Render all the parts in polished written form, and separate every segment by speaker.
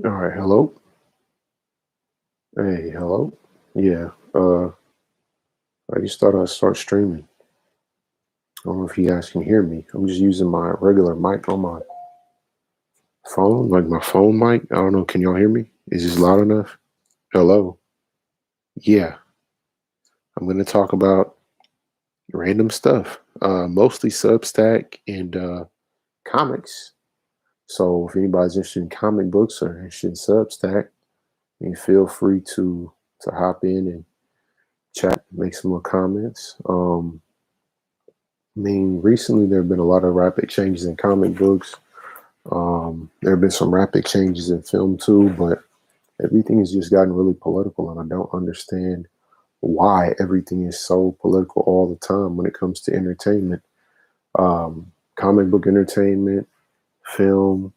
Speaker 1: All right, hello. Hey, hello. Yeah, I just thought I'd start streaming. I don't know if you guys can hear me. I'm just using my regular mic on my phone, like my phone mic. I don't know. Can y'all hear me? Is this loud enough? Hello. Yeah, I'm gonna talk about random stuff, mostly Substack and comics. So if anybody's interested in comic books or interested in Substack, you feel free to hop in and chat, make some more comments. I mean, recently there have been a lot of rapid changes in comic books. There have been some rapid changes in film too, but everything has just gotten really political, and I don't understand why everything is so political all the time when it comes to entertainment, comic book entertainment, film,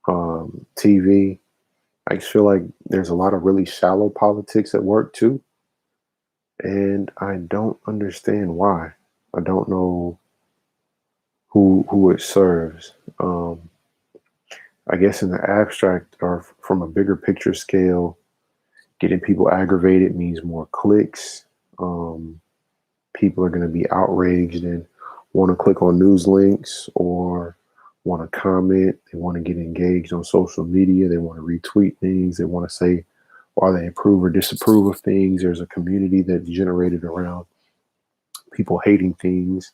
Speaker 1: TV. I just feel like there's a lot of really shallow politics at work too, and I don't understand why. I don't know who it serves. I guess in the abstract or from a bigger picture scale, getting people aggravated means more clicks. Um, People are going to be outraged and want to click on news links or want to comment. They want to get engaged on social media. They want to retweet things. They want to say why they approve or disapprove of things. There's a community that's generated around people hating things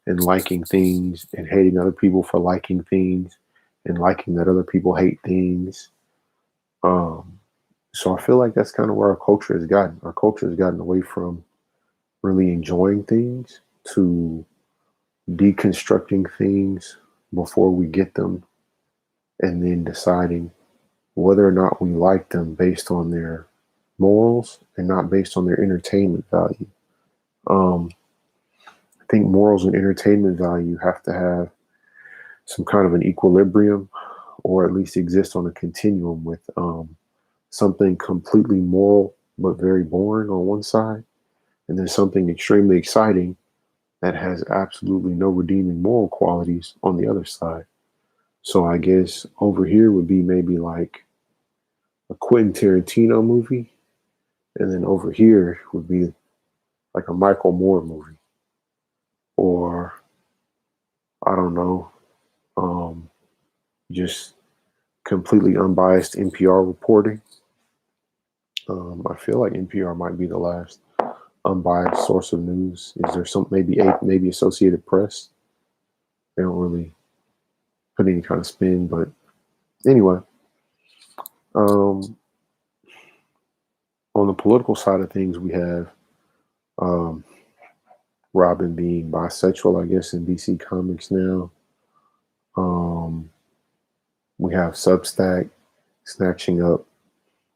Speaker 1: and liking things and hating other people for liking things and liking that other people hate things. Um, so I feel like that's kind of where our culture has gotten. Our culture has gotten away from really enjoying things to deconstructing things before we get them and then deciding whether or not we like them based on their morals and not based on their entertainment value. Um, I think morals and entertainment value have to have some kind of an equilibrium or at least exist on a continuum with something completely moral but very boring on one side, and then something extremely exciting that has absolutely no redeeming moral qualities on the other side. So I guess over here would be maybe like a Quentin Tarantino movie, and then over here would be like a Michael Moore movie, or I don't know, um, just completely unbiased NPR reporting. I feel like NPR might be the last unbiased source of news. Is there some maybe Associated Press? They don't really put any kind of spin, but anyway, um, on the political side of things, we have um, Robin being bisexual, I guess, in DC Comics now. Um, we have Substack snatching up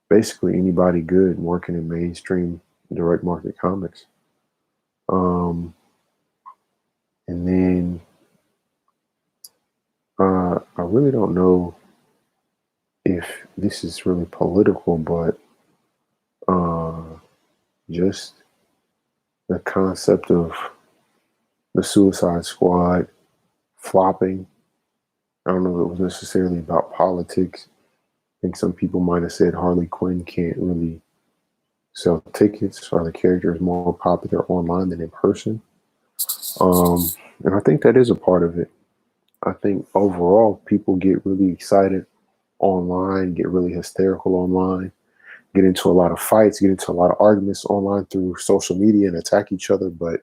Speaker 1: basically anybody good working in mainstream direct market comics. Um, and then I really don't know if this is really political, but uh, just the concept of the Suicide Squad flopping. I don't know if it was necessarily about politics. I think some people might have said Harley Quinn can't really sell tickets or the character is more popular online than in person. Um, and I think that is a part of it. I think overall people get really excited online, get really hysterical online, get into a lot of fights, get into a lot of arguments online through social media and attack each other. But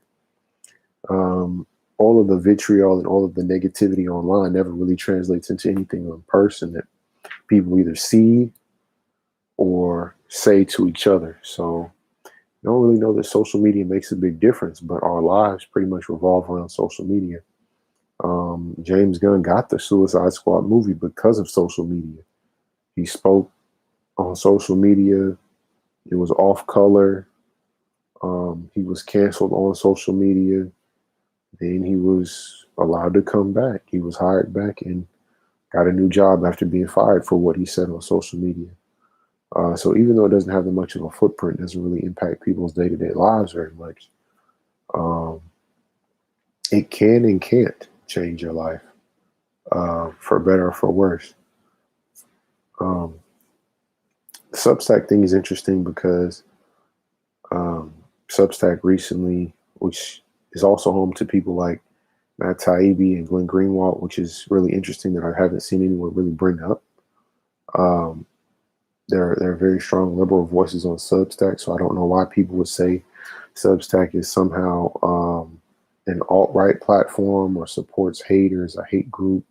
Speaker 1: um, all of the vitriol and all of the negativity online never really translates into anything in person that people either see or say to each other. So I don't really know that social media makes a big difference, but our lives pretty much revolve around social media. James Gunn got the Suicide Squad movie because of social media. He spoke on social media. It was off color. He was canceled on social media. Then he was allowed to come back. He was hired back and got a new job after being fired for what he said on social media. So even though it doesn't have that much of a footprint, it doesn't really impact people's day-to-day lives very much. Um, it can and can't change your life for better or for worse. Um, the Substack thing is interesting because um, Substack recently, which is also home to people like Matt Taibbi and Glenn Greenwald, which is really interesting that I haven't seen anyone really bring up. Um, there are very strong liberal voices on Substack, so I don't know why people would say Substack is somehow an alt-right platform or supports haters, a hate group.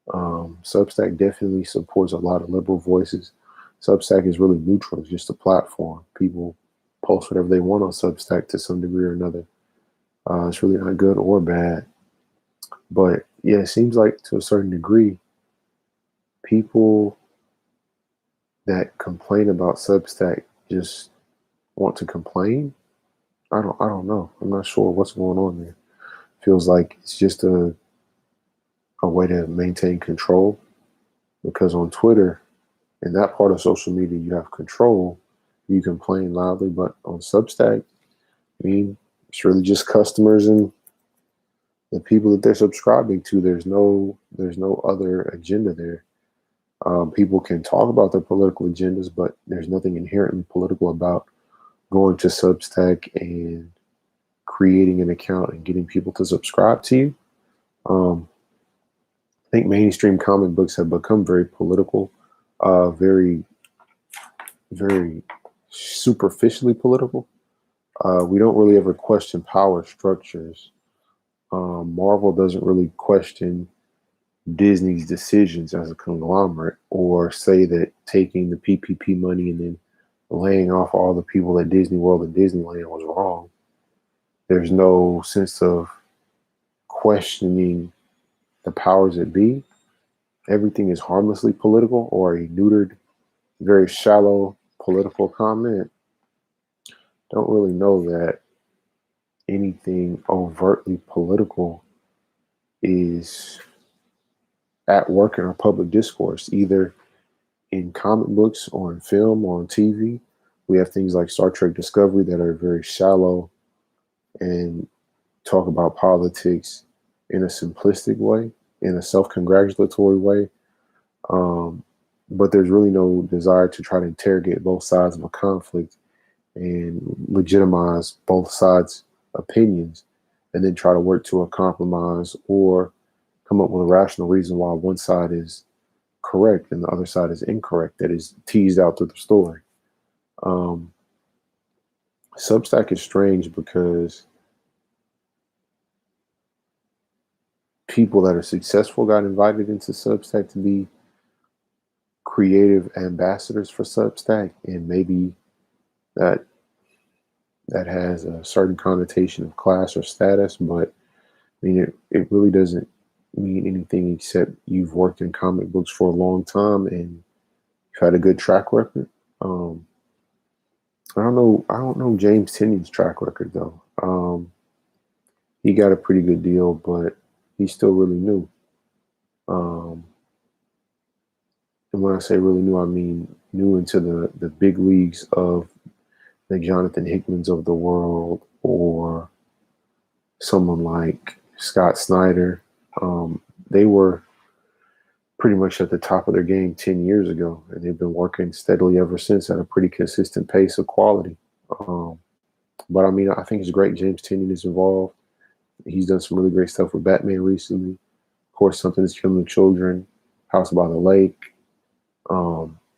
Speaker 1: Substack definitely supports a lot of liberal voices. Substack is really neutral; it's just a platform. People post whatever they want on Substack to some degree or another. It's really not good or bad, but yeah, it seems like to a certain degree, people that complain about Substack just want to complain. I don't know. I'm not sure what's going on there. Feels like it's just a way to maintain control because on Twitter, in that part of social media, you have control. You complain loudly, but on Substack, I mean, it's really just customers and the people that they're subscribing to. There's no other agenda there. People can talk about their political agendas, but there's nothing inherently political about going to Substack and creating an account and getting people to subscribe to you. Um, I think mainstream comic books have become very political, very, very superficially political. We don't really ever question power structures. Marvel doesn't really question Disney's decisions as a conglomerate or say that taking the PPP money and then laying off all the people at Disney World and Disneyland was wrong. There's no sense of questioning the powers that be. Everything is harmlessly political or a neutered, very shallow political comment. Don't really know that anything overtly political is at work in our public discourse, either in comic books or in film or on TV. We have things like Star Trek Discovery that are very shallow and talk about politics in a simplistic way, in a self-congratulatory way. Um, but there's really no desire to try to interrogate both sides of a conflict and legitimize both sides' opinions and then try to work to a compromise or come up with a rational reason why one side is correct and the other side is incorrect that is teased out through the story. Um, Substack is strange because people that are successful got invited into Substack to be creative ambassadors for Substack, and maybe that that has a certain connotation of class or status, but I mean it really doesn't mean anything except you've worked in comic books for a long time and you've had a good track record. Um, I don't know James Tinian's track record though. He got a pretty good deal, but he's still really new. Um, and when I say really new, I mean new into the big leagues of the Jonathan Hickmans of the world or someone like Scott Snyder. They were pretty much at the top of their game 10 years ago, and they've been working steadily ever since at a pretty consistent pace of quality. Um, but I mean, I think it's great James Tinian is involved. He's done some really great stuff with Batman recently. Of course, Something is Killing the Children, House by the Lake.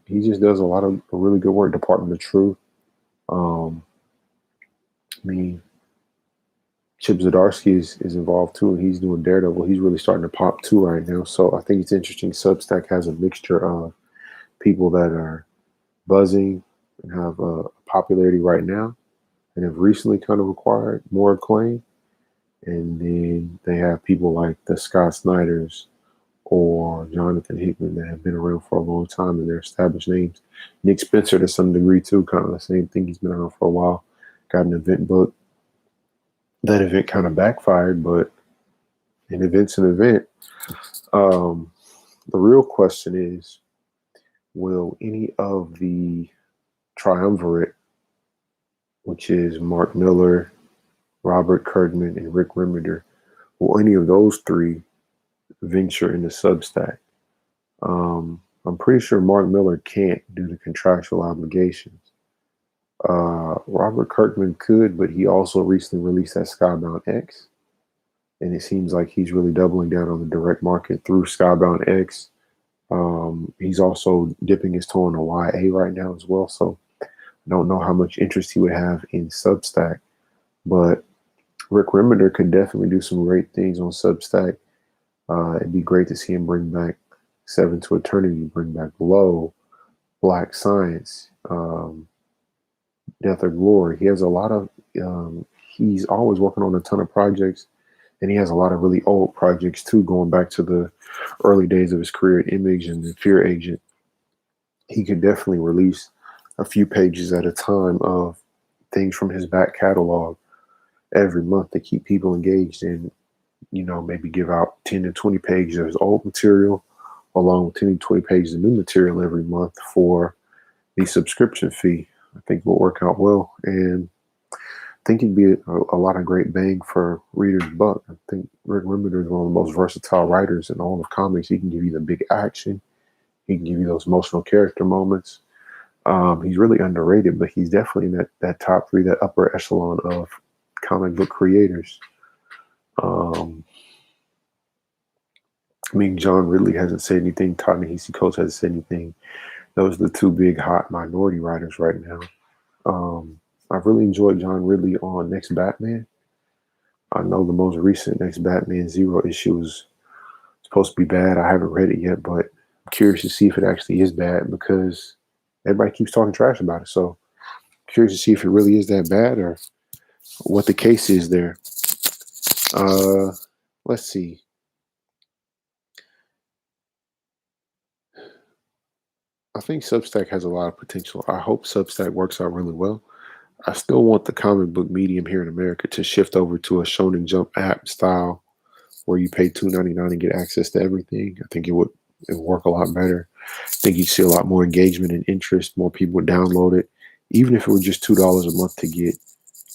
Speaker 1: He just does a lot of really good work. Department of Truth. Um, I mean, Chip Zdarsky is involved too. He's doing Daredevil. He's really starting to pop too right now. So I think it's interesting. Substack has a mixture of people that are buzzing and have popularity right now and have recently kind of acquired more acclaim. And then they have people like the Scott Snyders or Jonathan Hickman that have been around for a long time and they're established names. Nick Spencer to some degree too, kind of the same thing. He's been around for a while. Got an event book. That event kind of backfired, but an event's an event. Um, the real question is, will any of the triumvirate, which is Mark Miller, Robert Kirkman, and Rick Remender, will any of those three venture into Substack? Um, I'm pretty sure Mark Miller can't due to contractual obligations. Robert Kirkman could, but he also recently released that Skybound X, and it seems like he's really doubling down on the direct market through Skybound X. He's also dipping his toe in the YA right now as well, so I don't know how much interest he would have in Substack, but Rick Remender could definitely do some great things on Substack. It'd be great to see him bring back Seven to Eternity, bring back Glow, Black Science, Death or Glory. He has a lot of, he's always working on a ton of projects, and he has a lot of really old projects too, going back to the early days of his career at Image and the Fear Agent. He could definitely release a few pages at a time of things from his back catalog every month to keep people engaged, and maybe give out 10 to 20 pages of his old material along with 10 to 20 pages of new material every month for the subscription fee. I think will work out well, and I think it'd be a lot of great bang for readers' buck. I think Rick Remender is one of the most versatile writers in all of comics. He can give you the big action. He can give you those emotional character moments. He's really underrated, but he's definitely in that top three, that upper echelon of comic book creators. John Ridley hasn't said anything. Ta-Nehisi Coates hasn't said anything. Those are the two big hot minority writers right now. I've really enjoyed John Ridley on Next Batman. I know the most recent Next Batman Zero issue is supposed to be bad. I haven't read it yet, but I'm curious to see if it actually is bad because everybody keeps talking trash about it. So I'm curious to see if it really is that bad or what the case is there. Let's see. I think Substack has a lot of potential. I hope Substack works out really well. I still want the comic book medium here in America to shift over to a Shonen Jump app style where you pay $2.99 and get access to everything. I think it would work a lot better. I think you'd see a lot more engagement and interest. More people would download it, even if it were just $2 a month to get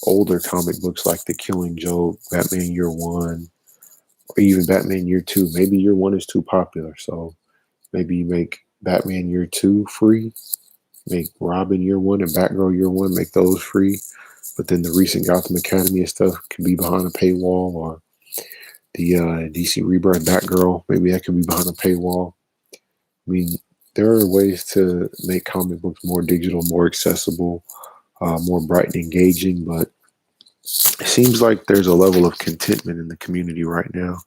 Speaker 1: older comic books like The Killing Joke, Batman Year One, or even Batman Year Two. Maybe Year One is too popular, so maybe you make Batman Year Two free, make Robin Year One and Batgirl Year One, make those free. But then the recent Gotham Academy and stuff could be behind a paywall, or the DC Rebirth Batgirl, maybe that could be behind a paywall. There are ways to make comic books more digital, more accessible, more bright and engaging, but it seems like there's a level of contentment in the community right now.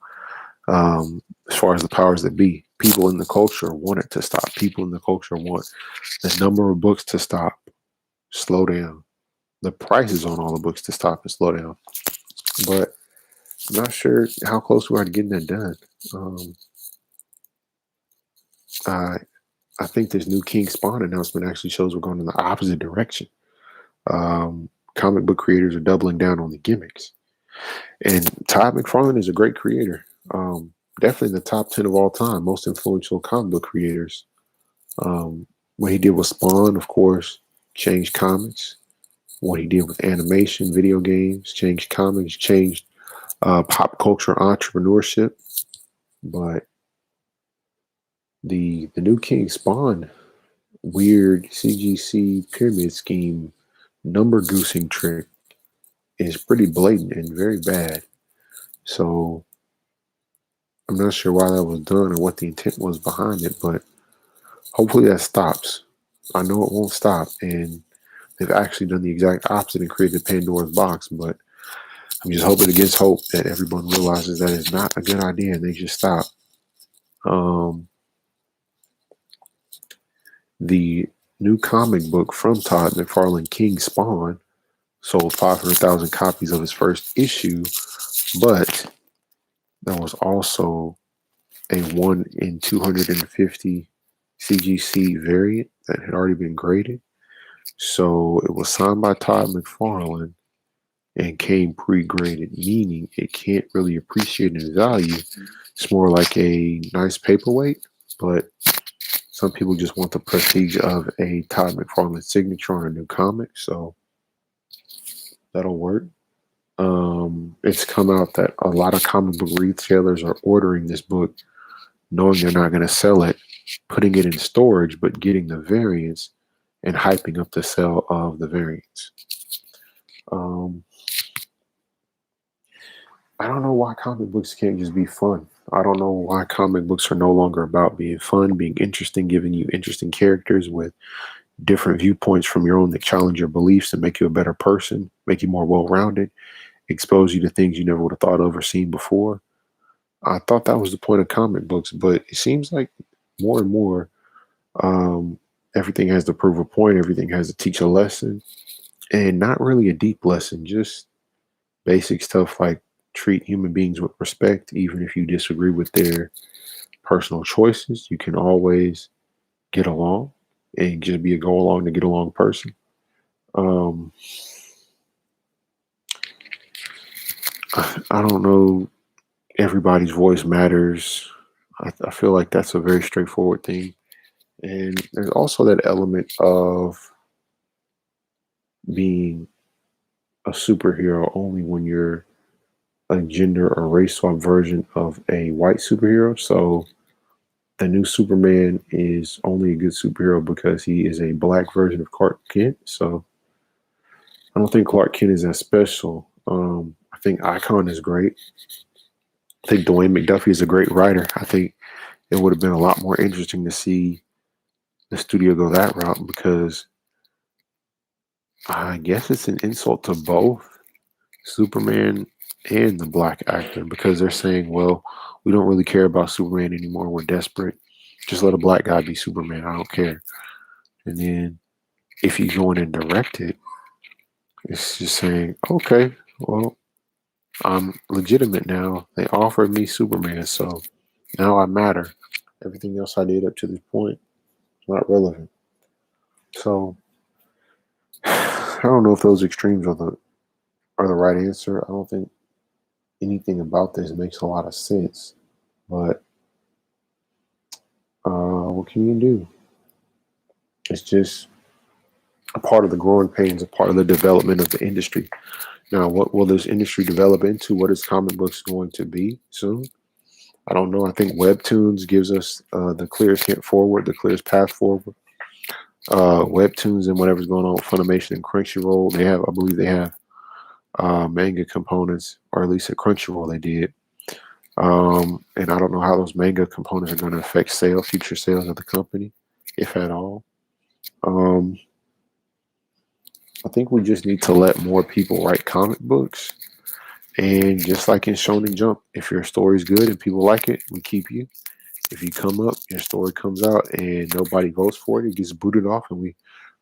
Speaker 1: As far as the powers that be, people in the culture want it to stop. People in the culture want the number of books to stop, slow down, the prices on all the books to stop and slow down. But I'm not sure how close we are to getting that done. I think this new King Spawn announcement actually shows we're going in the opposite direction. Comic book creators are doubling down on the gimmicks. And Todd McFarlane is a great creator. Definitely in the top 10 of all time, most influential comic book creators. What he did with Spawn, of course, changed comics. What he did with animation, video games, changed comics, changed pop culture entrepreneurship. But the new King Spawn weird CGC pyramid scheme number goosing trick is pretty blatant and very bad. So I'm not sure why that was done or what the intent was behind it, but hopefully that stops. I know it won't stop, and they've actually done the exact opposite and created Pandora's box, but I'm just hoping against hope that everyone realizes that it's not a good idea and they should stop. The new comic book from Todd McFarlane, King Spawn, sold 500,000 copies of his first issue, but there was also a 1 in 250 CGC variant that had already been graded. So it was signed by Todd McFarlane and came pre-graded, meaning it can't really appreciate its value. It's more like a nice paperweight, but some people just want the prestige of a Todd McFarlane signature on a new comic, so that'll work. It's come out that a lot of comic book retailers are ordering this book knowing they're not going to sell it putting it in storage, but getting the variants and hyping up the sale of the variants. Um, I don't know why comic books can't just be fun. I don't know why comic books are no longer about being fun, being interesting, giving you interesting characters with different viewpoints from your own that challenge your beliefs and make you a better person, make you more well-rounded, expose you to things you never would have thought of or seen before. I thought that was the point of comic books, but it seems like more and more, um, everything has to prove a point, everything has to teach a lesson, and not really a deep lesson, just basic stuff like treat human beings with respect, even if you disagree with their personal choices. You can always get along and just be a go along to get along person. Um, I don't know. Everybody's voice matters. I feel like that's a very straightforward thing. And there's also that element of being a superhero only when you're a gender or race swap version of a white superhero. So the new Superman is only a good superhero because he is a black version of Clark Kent. So I don't think Clark Kent is that special. I think Icon is great. I think Dwayne McDuffie is a great writer. I think it would have been a lot more interesting to see the studio go that route because I guess it's an insult to both Superman and the black actor because they're saying, well, we don't really care about Superman anymore. We're desperate. Just let a black guy be Superman. I don't care. And then if you go in and direct it, it's just saying, okay, well, I'm legitimate now. They offered me Superman, so now I matter. Everything else I did up to this point is not relevant. So I don't know if those extremes are the right answer. I don't think anything about this makes a lot of sense. But what can you do? It's just a part of the growing pains, a part of the development of the industry. Now, what will this industry develop into? What is comic books going to be soon? I don't know. I think Webtoons gives us the clearest hint forward, the clearest path forward. Webtoons and whatever's going on with Funimation and Crunchyroll, I believe they have manga components, or at least at Crunchyroll they did. And I don't know how those manga components are going to affect future sales of the company, if at all. I think we just need to let more people write comic books. And just like in Shonen Jump, if your story's good and people like it, we keep you. If you come up, your story comes out and nobody votes for it, it gets booted off and we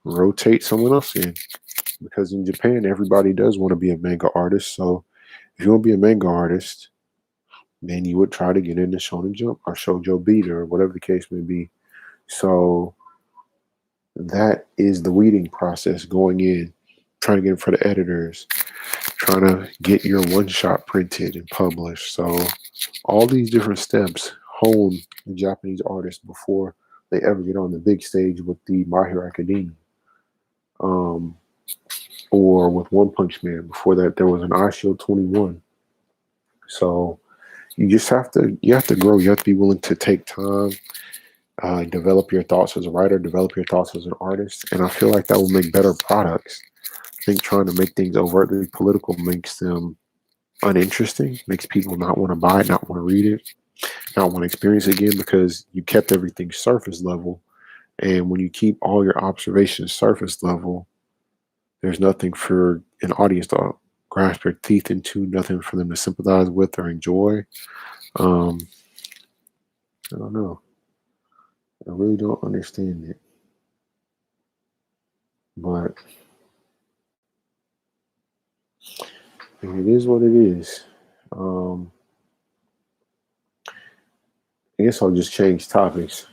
Speaker 1: rotate someone else in. Because in Japan, everybody does want to be a manga artist. So if you want to be a manga artist, then you would try to get into Shonen Jump or Shoujo Beat or whatever the case may be. So that is the weeding process going in, trying to get in front of editors, trying to get your one shot printed and published. So all these different steps hone the Japanese artists before they ever get on the big stage with the My Hero Academia. Or with One Punch Man. Before that, there was an iShield 21. So you have to grow. You have to be willing to take time, develop your thoughts as a writer, develop your thoughts as an artist, and I feel like that will make better products. I think trying to make things overtly political makes them uninteresting, makes people not want to buy it, not want to read it, not want to experience it again because you kept everything surface level. And when you keep all your observations surface level, there's nothing for an audience to grasp their teeth into, nothing for them to sympathize with or enjoy. I don't know. I really don't understand it. But it is what it is. I guess I'll just change topics.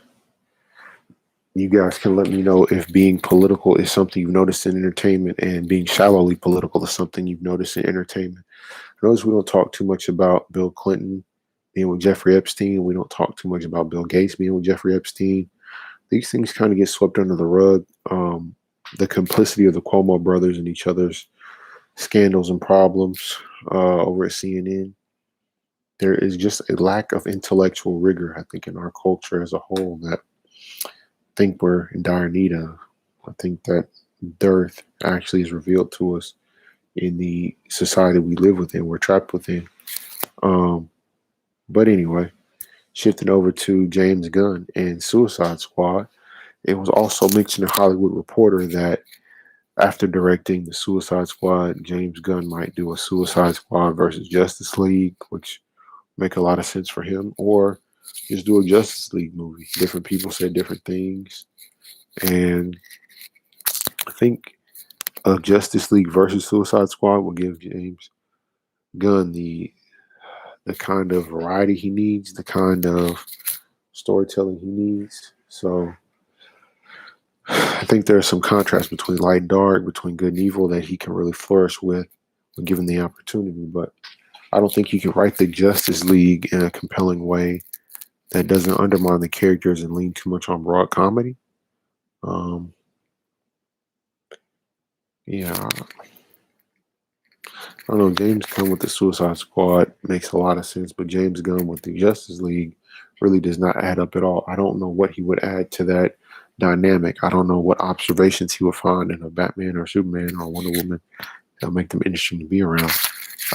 Speaker 1: You guys can let me know if being political is something you've noticed in entertainment and being shallowly political is something you've noticed in entertainment. I notice we don't talk too much about Bill Clinton being with Jeffrey Epstein. We don't talk too much about Bill Gates being with Jeffrey Epstein. These things kind of get swept under the rug. The complicity of the Cuomo brothers and each other's scandals and problems over at CNN. There is just a lack of intellectual rigor, I think, in our culture as a whole that think we're in dire need of. I think that dearth actually is revealed to us in the society we live within, we're trapped within. Um, but anyway, shifting over to James Gunn and Suicide Squad, it was also mentioned in Hollywood Reporter that after directing the Suicide Squad, James Gunn might do a Suicide Squad versus Justice League, which make a lot of sense for him, or just do a Justice League movie. Different people say different things, and I think a Justice League versus Suicide Squad will give James Gunn the kind of variety he needs, the kind of storytelling he needs. So I think there's some contrast between light and dark, between good and evil that he can really flourish with when given the opportunity. But I don't think he can write the Justice League in a compelling way that doesn't undermine the characters and lean too much on broad comedy. Um, yeah, I don't know. James Gunn with the Suicide Squad makes a lot of sense, but James Gunn with the Justice League really does not add up at all. I don't know what he would add to that dynamic. I don't know what observations he would find in a Batman or Superman or Wonder Woman that'll make them interesting to be around.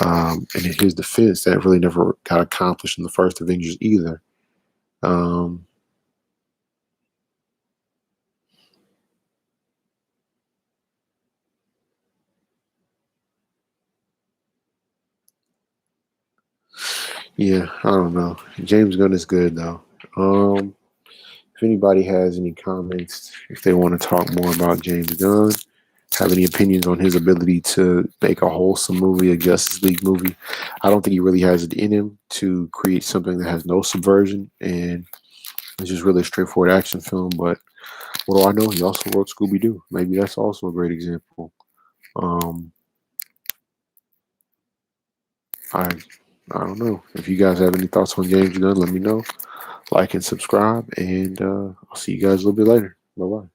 Speaker 1: And in his defense, that really never got accomplished in the first Avengers either. Um, yeah, I don't know. James Gunn is good though. If anybody has any comments, if they want to talk more about James Gunn, have any opinions on his ability to make a wholesome movie, a Justice League movie, I don't think he really has it in him to create something that has no subversion and it's just really a straightforward action film. But what do I know? He also wrote Scooby Doo. Maybe that's also a great example. Um, I I don't know. If you guys have any thoughts on James Gunn, let me know. Like and subscribe, and I'll see you guys a little bit later. Bye bye.